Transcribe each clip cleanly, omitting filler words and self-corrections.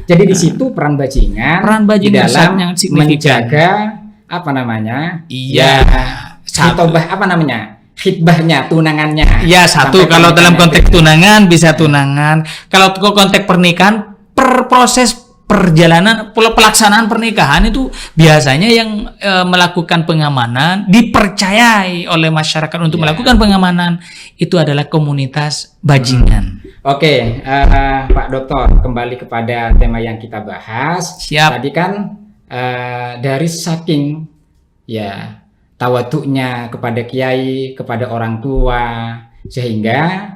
Jadi di situ peran bajingan di dalam yang signifikan. menjaga apa namanya? Iya. Khitbah apa namanya? Khitbahnya, tunangannya. Ya, satu kalau dalam konteks tunangan bisa tunangan. Kalau konteks pernikahan, proses perjalanan pelaksanaan pernikahan itu biasanya yang melakukan pengamanan dipercayai oleh masyarakat untuk melakukan pengamanan itu adalah komunitas bajingan. Oke, Pak Dokter, kembali kepada tema yang kita bahas. Siap. Tadi kan dari saking tawaduknya kepada kiai, kepada orang tua, sehingga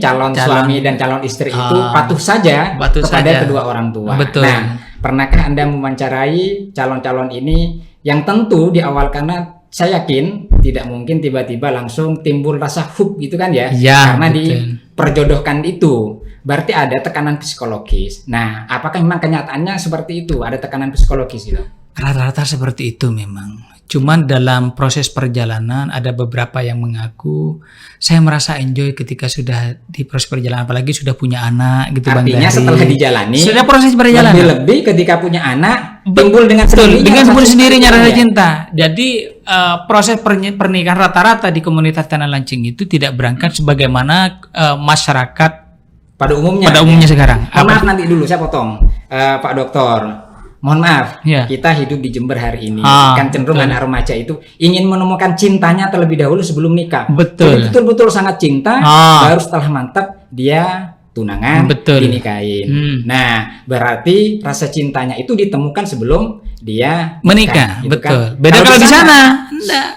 calon suami dan calon istri itu patuh saja kepada kedua orang tua. Betul. Nah, pernahkah Anda mewawancarai calon-calon ini yang tentu di awal, karena saya yakin tidak mungkin tiba-tiba langsung timbul rasa hub gitu kan ya, karena diperjodohkan itu. Berarti ada tekanan psikologis. Nah, apakah memang kenyataannya seperti itu? Ada tekanan psikologis gitu? Rata-rata seperti itu memang. Cuman dalam proses perjalanan ada beberapa yang mengaku saya merasa enjoy ketika sudah di proses perjalanan, apalagi sudah punya anak gitu. Artinya setelah dijalani sudah proses perjalanan, lebih-lebih ketika punya anak timbul dengan sendirinya rasa cinta. Jadi proses pernikahan rata-rata di komunitas Tanah Lancing itu tidak berangkat sebagaimana masyarakat pada umumnya sekarang. Maaf nanti dulu saya potong, Pak Dokter. Mohon maaf, kita hidup di Jember hari ini kan cenderung anak remaja itu ingin menemukan cintanya terlebih dahulu sebelum nikah. Betul. Betul-betul sangat cinta, baru setelah mantap dia tunangan, dinikahin. Nah, berarti rasa cintanya itu ditemukan sebelum dia menikah. Gitu betul. Kan? Beda kalau di sana,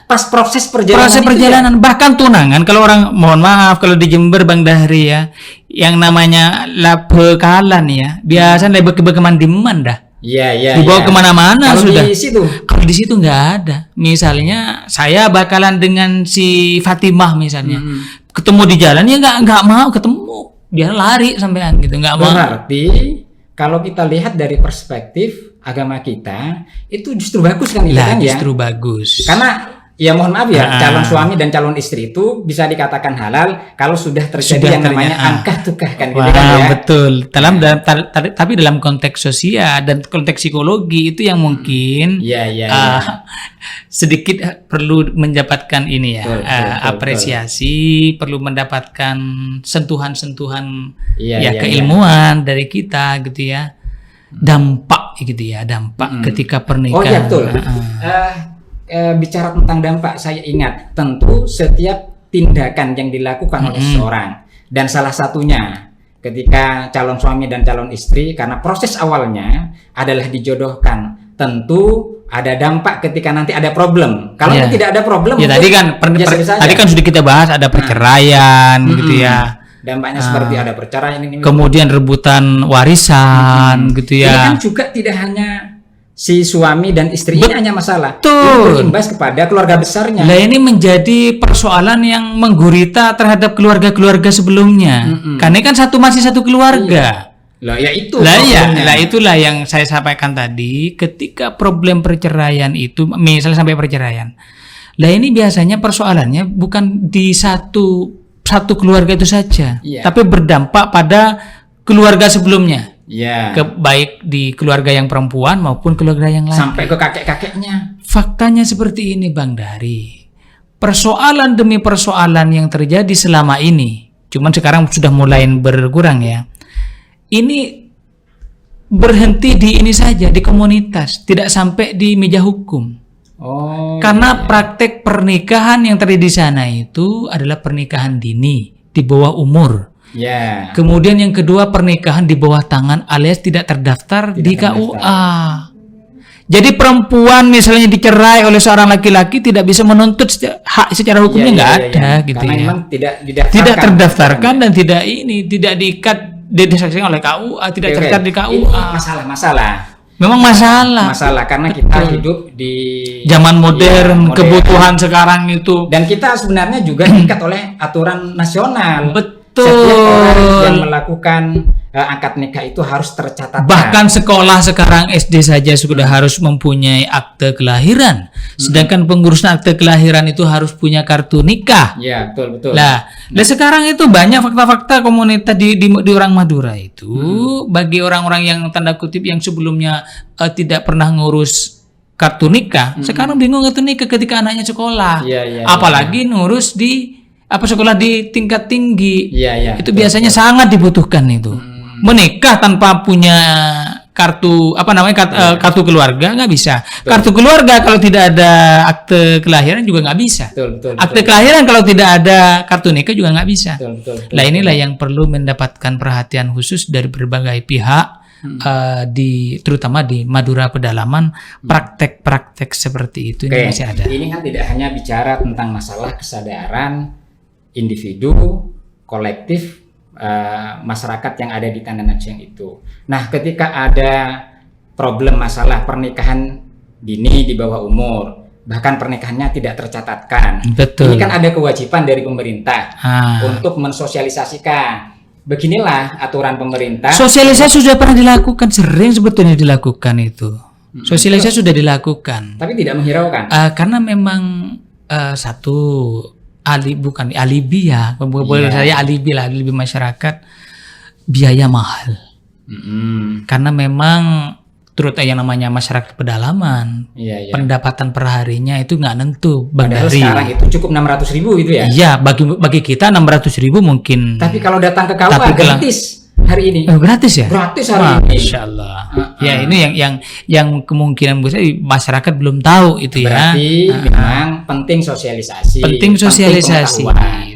pas proses perjalanan bahkan tunangan, kalau orang, mohon maaf, kalau di Jember Bang Dahri ya, yang namanya labekalan ya, biasanya kemandiman dah. Iya. Dibawa kemana-mana sudah. Kalau di situ nggak ada. Misalnya saya bakalan dengan si Fatimah misalnya, ketemu di jalan ya nggak mau ketemu, dia lari sampean gitu, nggak mau. Berarti kalau kita lihat dari perspektif agama kita itu justru bagus kan itu kan ya? Justru bagus. Karena ya mohon maaf ya, calon suami dan calon istri itu bisa dikatakan halal kalau sudah terjadi yang namanya angkah tukah kan gitu kan ya. Betul. Tapi dalam konteks sosial dan konteks psikologi itu yang mungkin sedikit perlu mendapatkan ini ya, apresiasi, perlu mendapatkan sentuhan-sentuhan keilmuan dari kita gitu ya. Dampak ketika pernikahan. Oh iya betul. Bicara tentang dampak, saya ingat tentu setiap tindakan yang dilakukan oleh seseorang, dan salah satunya ketika calon suami dan calon istri, karena proses awalnya adalah dijodohkan, tentu ada dampak ketika nanti ada problem. Kalau tidak ada problem, tadi kan sudah kita bahas ada perceraian gitu ya. Dampaknya seperti ada perceraian ini, kemudian rebutan warisan gitu ya. Ini kan juga tidak hanya si suami dan istri ini hanya masalah, Betul. Berimbas kepada keluarga besarnya. Nah ini menjadi persoalan yang menggurita terhadap keluarga-keluarga sebelumnya. Karena kan masih satu keluarga. Itulah yang saya sampaikan tadi. Ketika problem perceraian itu, misalnya sampai perceraian, lah ini biasanya persoalannya bukan di satu keluarga itu saja, tapi berdampak pada keluarga sebelumnya. Baik di keluarga yang perempuan maupun keluarga yang lain. Sampai ke kakek-kakeknya. Faktanya seperti ini Bang Dahri. Persoalan demi persoalan yang terjadi selama ini, cuman sekarang sudah mulai berkurang ya. Ini berhenti di ini saja, di komunitas, tidak sampai di meja hukum. Karena praktek pernikahan yang terjadi di sana itu adalah pernikahan dini, di bawah umur. Kemudian yang kedua, pernikahan di bawah tangan alias tidak terdaftar di KUA. Jadi perempuan misalnya dicerai oleh seorang laki-laki tidak bisa menuntut hak secara hukumnya, nggak ada gitu. Karena ya. memang tidak terdaftarkan dan tidak diikat, disaksikan oleh KUA, tidak tercatat di KUA. Ini masalah. Memang masalah karena kita hidup di zaman modern, kebutuhan sekarang itu, dan kita sebenarnya juga diikat oleh aturan nasional. Betul. Setiap orang yang melakukan akad nikah itu harus tercatat. Bahkan sekolah sekarang SD saja sudah harus mempunyai akte kelahiran. Sedangkan pengurusan akte kelahiran itu harus punya kartu nikah. Ya, betul. Lah sekarang itu banyak fakta-fakta komunitas di orang Madura itu bagi orang-orang yang tanda kutip yang sebelumnya tidak pernah ngurus kartu nikah, sekarang bingung kartu nikah ketika anaknya sekolah. Apalagi ngurus di sekolah di tingkat tinggi. Itu biasanya sangat dibutuhkan itu. Menikah tanpa punya kartu kartu keluarga nggak bisa. Kartu keluarga kalau tidak ada akte kelahiran juga nggak bisa. Akte kelahiran kalau tidak ada kartu nikah juga nggak bisa. Nah inilah yang perlu mendapatkan perhatian khusus dari berbagai pihak, terutama di Madura pedalaman, praktek-praktek seperti itu ini masih ada. Ini kan tidak hanya bicara tentang masalah kesadaran individu, kolektif, masyarakat yang ada di Tanah Najeng itu. Nah, ketika ada problem masalah pernikahan dini di bawah umur, bahkan pernikahannya tidak tercatatkan, ini kan ada kewajiban dari pemerintah untuk mensosialisasikan. Beginilah aturan pemerintah. Sosialisasi sudah pernah dilakukan, sering sebetulnya dilakukan itu. Sosialisasi sudah dilakukan. Tapi tidak menghiraukan. Karena memang satu bukan alibi ya, boleh saya alibi masyarakat, biaya mahal. Karena memang terutama yang namanya masyarakat pedalaman, pendapatan perharinya itu nggak nentu. Padahal sekarang itu cukup 600.000 itu ya? Iya, bagi kita 600.000 mungkin. Tapi kalau datang ke KUA gratis hari ini. Gratis ya? Gratis hari ini. Insya Allah. Ya ini yang kemungkinan besar masyarakat belum tahu itu ya. Berarti memang penting sosialisasi. Penting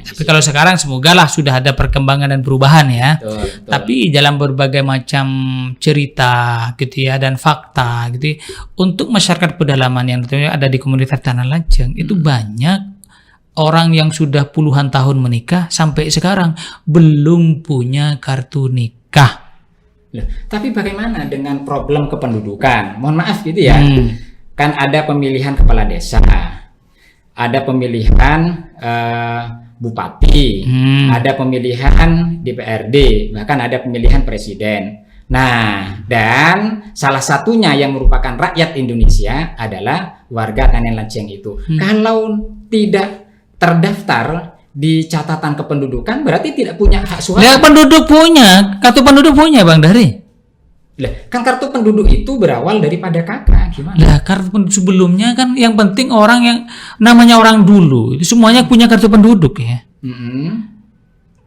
tapi kalau sekarang semogalah sudah ada perkembangan dan perubahan ya. Betul. Tapi dalam berbagai macam cerita gitu ya dan fakta gitu untuk masyarakat pedalaman yang ada di komunitas Tanah Lajeng itu banyak orang yang sudah puluhan tahun menikah sampai sekarang belum punya kartu nikah. Loh, tapi bagaimana dengan problem kependudukan? Mohon maaf gitu ya. Kan ada pemilihan kepala desa, ada pemilihan bupati, ada pemilihan DPRD, bahkan ada pemilihan presiden. Nah, dan salah satunya yang merupakan rakyat Indonesia adalah warga Tanah Lajeng itu. Kalau tidak terdaftar di catatan kependudukan berarti tidak punya hak suara. Ya, penduduk punya, kartu penduduk punya Bang Dari. Lah, kan kartu penduduk itu berawal daripada kakak, gimana? Lah, kartu penduduk sebelumnya kan yang penting orang yang namanya orang dulu itu semuanya punya kartu penduduk ya.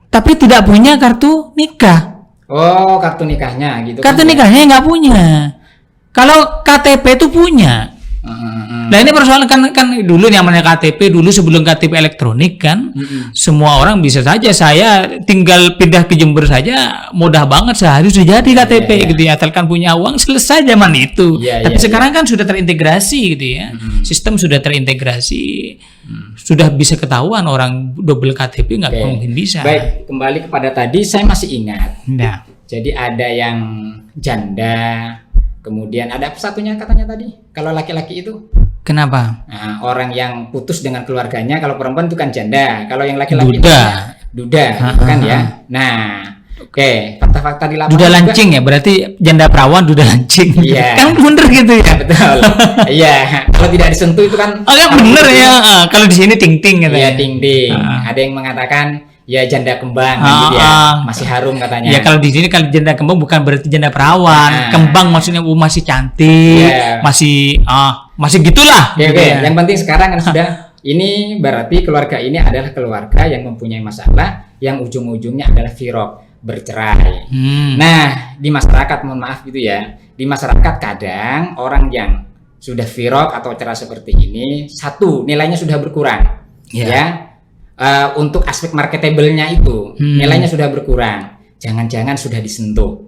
Tapi tidak punya kartu nikah. Oh, kartu nikahnya gitu. Kartu nikahnya nggak punya. Kalau KTP itu punya. Nah ini persoalan kan dulu yang namanya KTP dulu sebelum KTP elektronik kan semua orang bisa saja saya tinggal pindah ke Jember saja mudah banget sehari sudah jadi KTP gitu ya asalkan punya uang selesai zaman itu. Tapi sekarang kan sudah terintegrasi gitu ya sistem sudah terintegrasi sudah bisa ketahuan orang double KTP nggak mungkin bisa. Baik, kembali kepada tadi saya masih ingat. Jadi ada yang janda. Kemudian ada satunya katanya tadi, kalau laki-laki itu. Kenapa? Nah, orang yang putus dengan keluarganya, kalau perempuan itu kan janda, kalau yang laki-laki duda, kan ya. Nah, oke, fakta-fakta di lapangan. Duda lancing ya, berarti janda perawan duda lancing. Iya. Kan bener gitu ya. Betul. Iya, kalau tidak disentuh itu kan. Oh ya bener ya. Kalau di sini ting-ting gitu. Iya, ting-ting. Ada yang mengatakan ya janda kembang gitu ya, masih harum katanya. Ya kalau di sini kalau janda kembang bukan berarti janda perawan, kembang maksudnya masih cantik, masih gitulah. Oke. Yang penting sekarang kan sudah ini berarti keluarga ini adalah keluarga yang mempunyai masalah yang ujung-ujungnya adalah firaq, bercerai. Nah di masyarakat mohon maaf gitu ya, di masyarakat kadang orang yang sudah firaq atau cerai seperti ini satu nilainya sudah berkurang, ya. Untuk aspek marketable-nya itu nilainya sudah berkurang, jangan-jangan sudah disentuh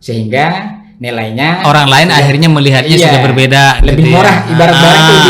sehingga nilainya orang lain akhirnya melihatnya sudah berbeda, lebih gitu murah ya. Ibarat barang itu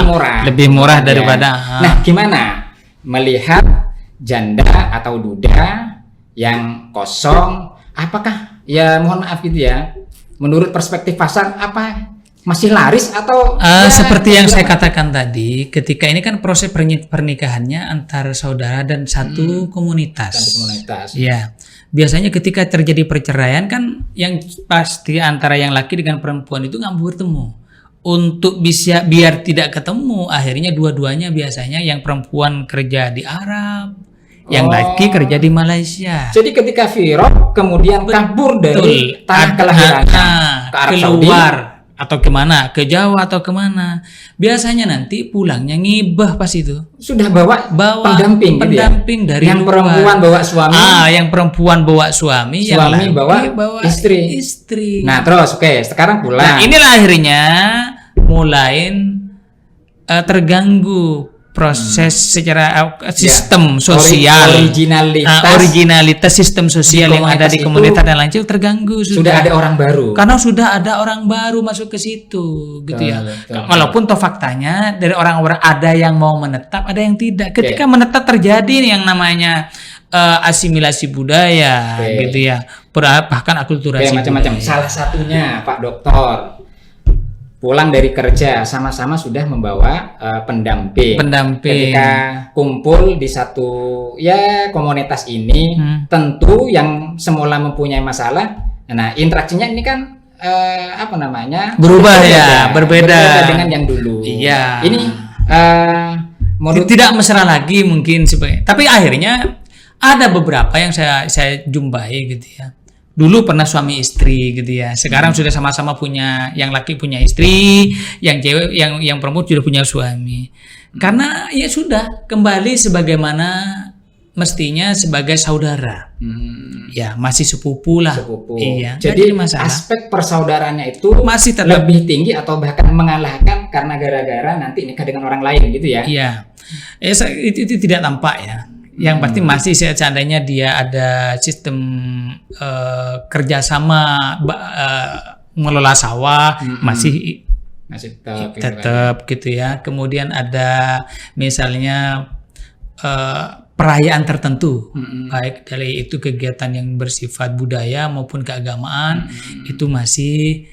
lebih murah daripada. Nah gimana melihat janda atau duda yang kosong, apakah ya mohon maaf gitu ya, menurut perspektif pasar apa masih laris atau seperti yang saya katakan tadi, ketika ini kan proses pernikahannya antara saudara dan satu komunitas. Satu komunitas. Ya, biasanya ketika terjadi perceraian kan yang pasti antara yang laki dengan perempuan itu nggak bertemu. Untuk bisa biar tidak ketemu, akhirnya dua-duanya biasanya yang perempuan kerja di Arab, yang laki kerja di Malaysia. Jadi ketika Firok kemudian kabur dari tanah kelahirannya ke Arab keluar Saudi, atau kemana, ke Jawa atau kemana, biasanya nanti pulangnya ngibah pas itu. sudah bawa pendamping gitu ya? Dari yang luar. perempuan bawa suami, Yang perempuan bawa suami, yang laki bawa istri. Nah terus sekarang pulang. Nah inilah akhirnya mulai terganggu proses secara sistem sosial, originalitas sistem sosial yang ada di komunitas dan lain terganggu. Sudah ada orang baru. Karena sudah ada orang baru masuk ke situ, gitu ya. Walaupun toh faktanya dari orang-orang ada yang mau menetap, ada yang tidak. Ketika menetap terjadi yang namanya asimilasi budaya, gitu ya. Bahkan akulturasi macam-macam. Salah satunya Pak Dokter pulang dari kerja sama-sama sudah membawa pendamping. Ketika kumpul di satu komunitas ini, tentu yang semula mempunyai masalah, nah interaksinya ini kan berubah berbeda dengan yang dulu. Iya. Ini tidak mesra lagi mungkin sebagai. Tapi akhirnya ada beberapa yang saya jumpai gitu ya. Dulu pernah suami istri gitu ya. Sekarang sudah sama-sama punya, yang laki punya istri, yang cewek yang perempuan sudah punya suami. Karena ya sudah kembali sebagaimana mestinya sebagai saudara. Ya, masih sepupu lah. Iya. Jadi aspek persaudaraannya itu masih tetap lebih tinggi atau bahkan mengalahkan karena gara-gara nanti nikah dengan orang lain gitu ya. Iya. Itu tidak tampak ya. Yang pasti masih seandainya dia ada sistem kerjasama mengelola sawah, masih tetap gitu ya. Kemudian ada misalnya perayaan tertentu, baik dari itu kegiatan yang bersifat budaya maupun keagamaan, itu masih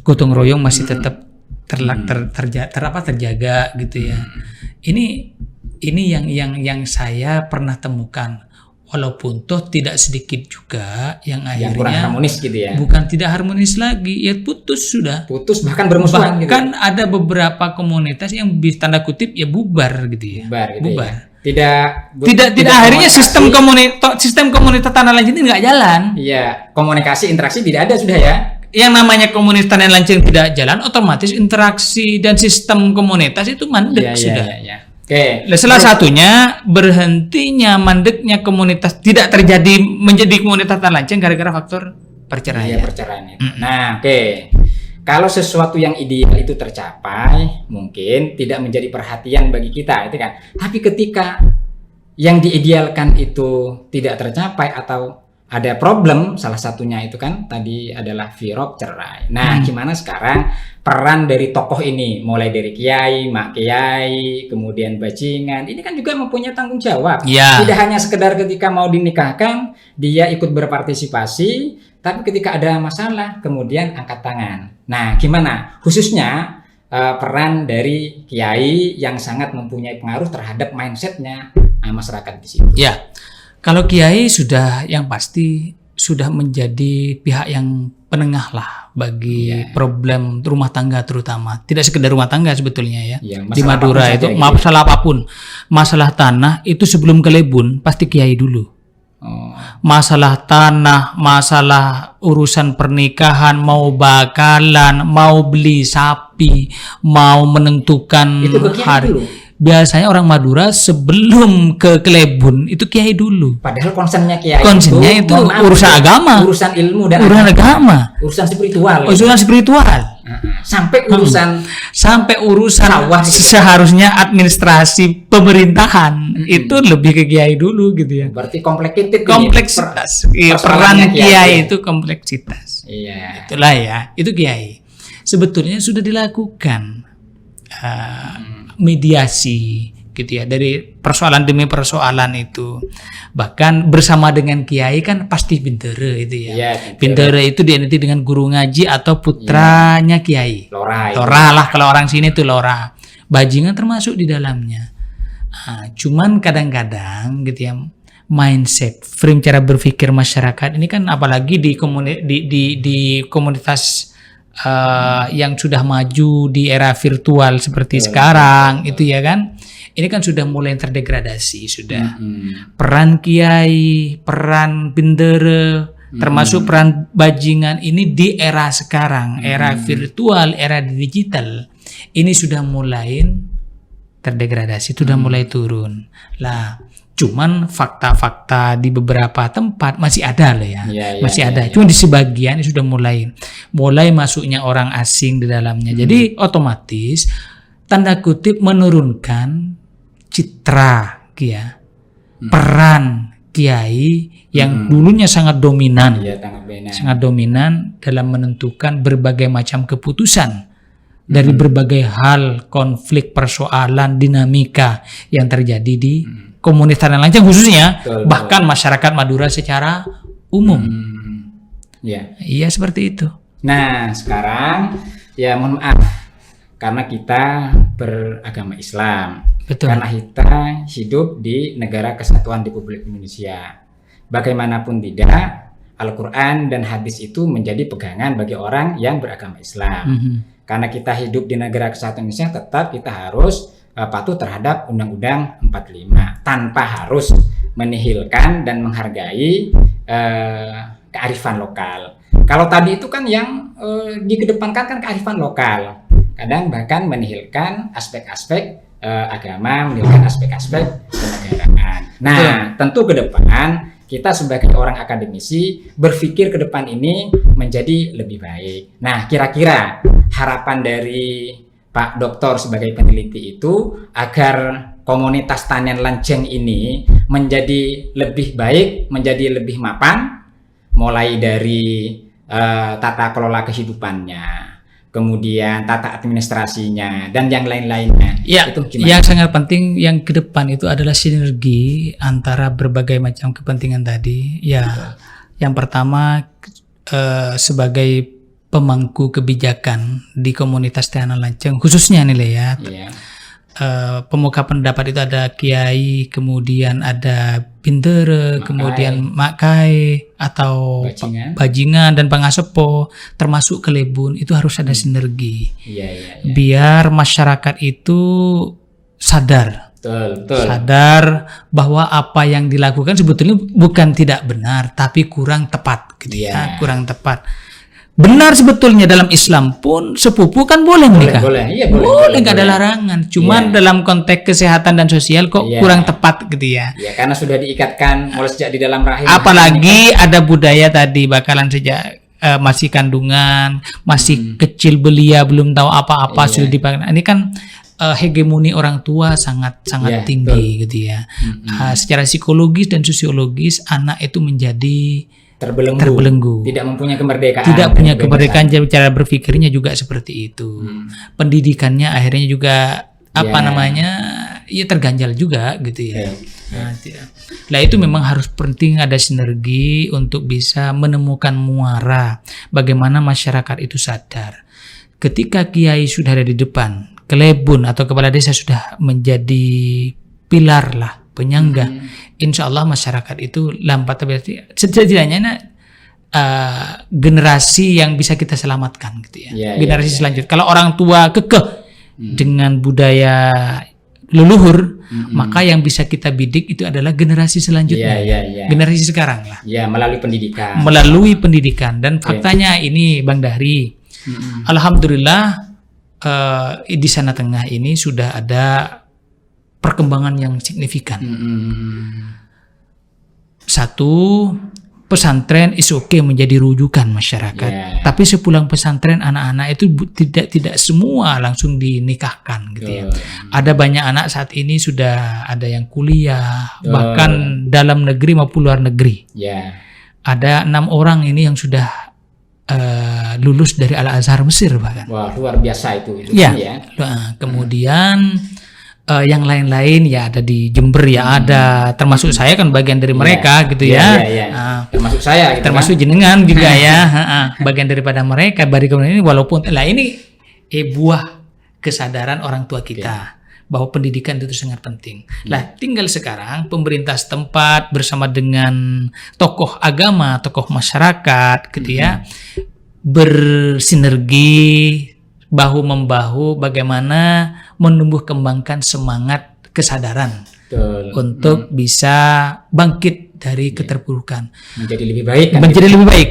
gotong royong masih tetap terjaga gitu ya. Ini yang saya pernah temukan, walaupun toh tidak sedikit juga yang akhirnya kurang harmonis gitu ya. Bukan tidak harmonis lagi, ya putus bahkan bermusuhan. Bahkan gitu. Ada beberapa komunitas yang tanda kutip ya bubar gitu ya. Bubar. Tidak akhirnya sistem komunitas tanah lancing nggak jalan. Iya, komunikasi interaksi tidak ada sudah ya. Yang namanya komunitas tanah lancing tidak jalan, otomatis interaksi dan sistem komunitas itu mandek sudah. Iya. Salah satunya berhentinya mandeknya komunitas tidak terjadi menjadi komunitas tanah lancing gara-gara faktor perceraian. Perceraian itu. Nah, kalau sesuatu yang ideal itu tercapai, mungkin tidak menjadi perhatian bagi kita, itu kan. Tapi ketika yang diidealkan itu tidak tercapai atau ada problem, salah satunya itu kan tadi adalah Firok cerai. Nah, gimana sekarang peran dari tokoh ini, mulai dari kiai, mak kiai, kemudian bajingan, ini kan juga mempunyai tanggung jawab. Tidak hanya sekedar ketika mau dinikahkan dia ikut berpartisipasi, tapi ketika ada masalah kemudian angkat tangan. Nah, gimana khususnya peran dari kiai yang sangat mempunyai pengaruh terhadap mindsetnya masyarakat di situ. Ya. Kalau kiai sudah yang pasti sudah menjadi pihak yang penengah lah bagi problem rumah tangga terutama. Tidak sekedar rumah tangga sebetulnya ya. Di Madura itu masalah apapun. Masalah tanah itu sebelum ke Lebun pasti kiai dulu. Masalah tanah, masalah urusan pernikahan, mau bakalan, mau beli sapi, mau menentukan itu hari dulu. Biasanya orang Madura sebelum ke Klebun itu kiai dulu. Padahal konsennya kiai itu urusan agama, urusan ilmu dan agama, urusan spiritual. Urusan spiritual. Sampai urusan sawah seharusnya administrasi pemerintahan itu lebih ke kiai dulu gitu ya. Berarti kompleksitas. Peran kiai itu kompleksitas. Iya. Itulah ya, itu kiai. Sebetulnya sudah dilakukan mediasi gitu ya dari persoalan demi persoalan itu, bahkan bersama dengan kiai kan pasti bendera itu ya. Bendera itu diidenti dengan guru ngaji atau putranya kiai. Lora lah kalau orang sini tuh lora. Bajingan termasuk di dalamnya. Cuman kadang-kadang gitu ya mindset, frame cara berpikir masyarakat ini kan, apalagi di komunitas yang sudah maju di era virtual seperti sekarang itu ya kan, ini kan sudah mulai terdegradasi sudah. Peran kiai, peran bendera, termasuk peran bajingan ini di era sekarang, era virtual, era digital, ini sudah mulai terdegradasi, sudah mulai turun lah. Cuman fakta-fakta di beberapa tempat masih ada loh ya, masih ada. Cuma di sebagian sudah mulai masuknya orang asing di dalamnya. Jadi otomatis tanda kutip menurunkan citra ya, peran kiai yang dulunya sangat dominan, sangat dominan dalam menentukan berbagai macam keputusan dari berbagai hal, konflik, persoalan, dinamika yang terjadi di komunitas Tanah Lancang khususnya, bahkan masyarakat Madura secara umum. Iya seperti itu. Nah sekarang ya mohon maaf karena kita beragama Islam. Betul. Karena kita hidup di negara kesatuan Republik Indonesia. Bagaimanapun tidak, Al-Quran dan hadis itu menjadi pegangan bagi orang yang beragama Islam. Karena kita hidup di negara kesatuan Indonesia, tetap kita harus patuh terhadap Undang-Undang 45 tanpa harus menihilkan dan menghargai kearifan lokal. Kalau tadi itu kan yang dikedepankan kan kearifan lokal, kadang bahkan menihilkan aspek-aspek agama, menihilkan aspek-aspek kenegaraan. Nah, tentu ke depan kita sebagai orang akademisi berpikir ke depan ini menjadi lebih baik. Nah, kira-kira harapan dari Pak Doktor sebagai peneliti itu agar komunitas Tanian Lancang ini menjadi lebih baik, menjadi lebih mapan, mulai dari tata kelola kehidupannya, kemudian tata administrasinya, dan yang lain-lainnya. Ya, itu gimana? Yang sangat penting yang ke depan itu adalah sinergi antara berbagai macam kepentingan tadi. Ya, yang pertama sebagai pemangku kebijakan di komunitas Tanah Lancang khususnya nih ya. Pemuka pendapat itu ada kiai, kemudian ada bendera, kemudian makai atau bajingan dan pangasepo, termasuk kelebun, itu harus ada sinergi. Biar masyarakat itu sadar. Sadar bahwa apa yang dilakukan sebetulnya bukan tidak benar, tapi kurang tepat gitu ya, kurang tepat. Benar sebetulnya dalam Islam pun sepupu kan boleh menikah. Boleh, nggak ada larangan. Cuman dalam konteks kesehatan dan sosial kok kurang tepat gitu ya. Karena sudah diikatkan mulai sejak di dalam rahim. Apalagi ada budaya tadi bakalan sejak masih kandungan, masih kecil belia, belum tahu apa-apa sudah dipakai. Ini kan hegemoni orang tua sangat tinggi gitu ya. Secara psikologis dan sosiologis anak itu menjadi terbelenggu, tidak mempunyai kemerdekaan, punya kemerdekaan, cara berpikirnya juga seperti itu. Pendidikannya akhirnya juga ya terganjal juga gitu ya. Nah itu memang harus penting ada sinergi untuk bisa menemukan muara bagaimana masyarakat itu sadar ketika kiai sudah ada di depan, kelebun atau kepala desa sudah menjadi pilar lah, penyangga. Insya Allah masyarakat itu lambat berarti setidaknya generasi yang bisa kita selamatkan gitu ya. Generasi selanjutnya. Kalau orang tua kekeh dengan budaya leluhur, maka yang bisa kita bidik itu adalah generasi selanjutnya. Generasi sekarang lah. Melalui pendidikan. Dan faktanya ini Bang Dahri, alhamdulillah di sana tengah ini sudah ada perkembangan yang signifikan. Satu, pesantren is okay menjadi rujukan masyarakat. Tapi sepulang pesantren anak-anak itu tidak semua langsung dinikahkan gitu ya. Ada banyak anak saat ini sudah ada yang kuliah, bahkan dalam negeri maupun luar negeri. Ada 6 orang ini yang sudah lulus dari Al-Azhar Mesir bahkan. Wah, luar biasa itu. Kemudian yang lain-lain ya ada di Jember ya ada, termasuk saya kan bagian dari mereka gitu ya. Termasuk saya gitu, termasuk jenengan juga ya. Bagian daripada mereka. Kemudian ini walaupun ini buah kesadaran orang tua kita bahwa pendidikan itu sangat penting. Lah, tinggal sekarang pemerintah setempat bersama dengan tokoh agama, tokoh masyarakat, gitu ya, bersinergi bahu membahu bagaimana menumbuh kembangkan semangat kesadaran untuk bisa bangkit dari keterpurukan, menjadi lebih baik kan, menjadi lebih baik.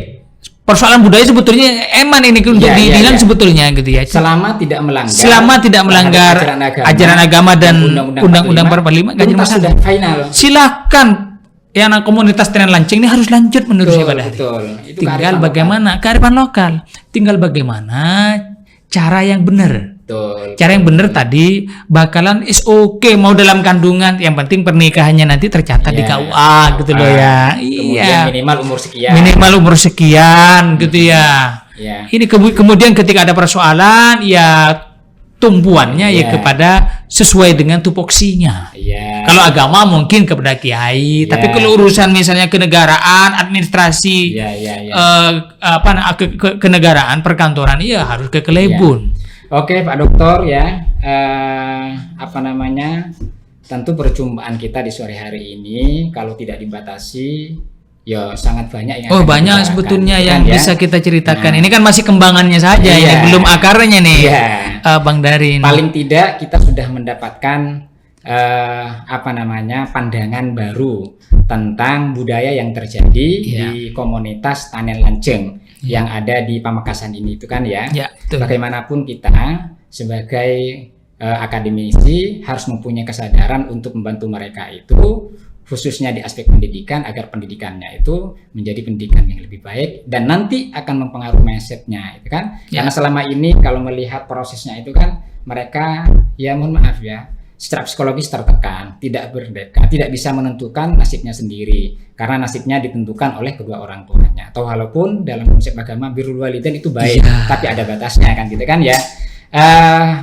Persoalan budaya sebetulnya eman ini untuk dibilang sebetulnya gitu ya. Selama tidak melanggar ajaran agama dan Undang-Undang 45 nggak jadi masalah. Silakan yang komunitas Tenen Lanceng ini harus lanjut menurut saya Pak Dahri. Tinggal bagaimana kearifan lokal. Tinggal bagaimana cara yang benar. Cara yang benar tadi bakalan is okay mau dalam kandungan, yang penting pernikahannya nanti tercatat di KUA gitu loh ya. Iya. Minimal umur sekian gitu ya. Ini kemudian ketika ada persoalan ya tumpuannya ya kepada sesuai dengan tupoksinya. Kalau agama mungkin kepada kiai, tapi kalau urusan misalnya kenegaraan, administrasi, kenegaraan, perkantoran, iya harus ke Kelebun. Oke Pak Dokter ya, tentu perjumpaan kita di sore hari ini kalau tidak dibatasi ya sangat banyak yang banyak sebetulnya yang bisa kita ceritakan. Ini kan masih kembangannya saja, ini belum akarnya nih, Bang Dahri. Paling tidak kita sudah mendapatkan pandangan baru tentang budaya yang terjadi di komunitas Tenen Lanceng yang ada di Pamekasan ini itu kan ya. Bagaimanapun kita sebagai akademisi harus mempunyai kesadaran untuk membantu mereka itu, khususnya di aspek pendidikan, agar pendidikannya itu menjadi pendidikan yang lebih baik dan nanti akan mempengaruhi mindsetnya itu kan. Karena selama ini kalau melihat prosesnya itu kan mereka ya mohon maaf ya, secara psikologis tertekan, tidak berdeka, tidak bisa menentukan nasibnya sendiri karena nasibnya ditentukan oleh kedua orang tuanya. Atau walaupun dalam konsep agama birrul walidain itu baik, tapi ada batasnya kan gitu kan ya.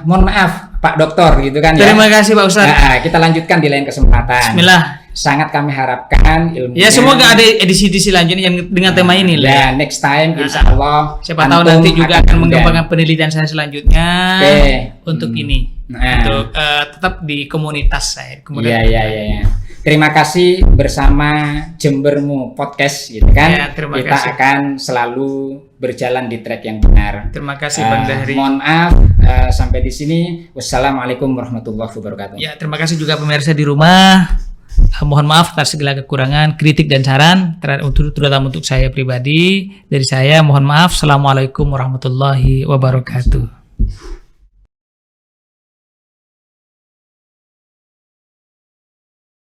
Mohon maaf Pak Dokter gitu kan ya. Terima kasih Pak Ustadz. Kita lanjutkan di lain kesempatan. Bismillah. Sangat kami harapkan ilmunya. Ya semoga ada edisi-edisi lanjutnya yang dengan tema ini lah. Ya next time insya Allah. Siapa tahu nanti juga akan mengembangkan penelitian saya selanjutnya untuk ini. Untuk tetap di komunitas saya. Iya. Terima kasih bersama Jembermu Podcast gitu kan. Kita akan selalu berjalan di track yang benar. Terima kasih Bang Dahri. Mohon maaf sampai di sini. Wassalamualaikum warahmatullahi wabarakatuh. Ya, terima kasih juga pemirsa di rumah. Mohon maaf atas segala kekurangan, kritik dan saran terutama untuk saya pribadi. Dari saya mohon maaf. Assalamualaikum warahmatullahi wabarakatuh.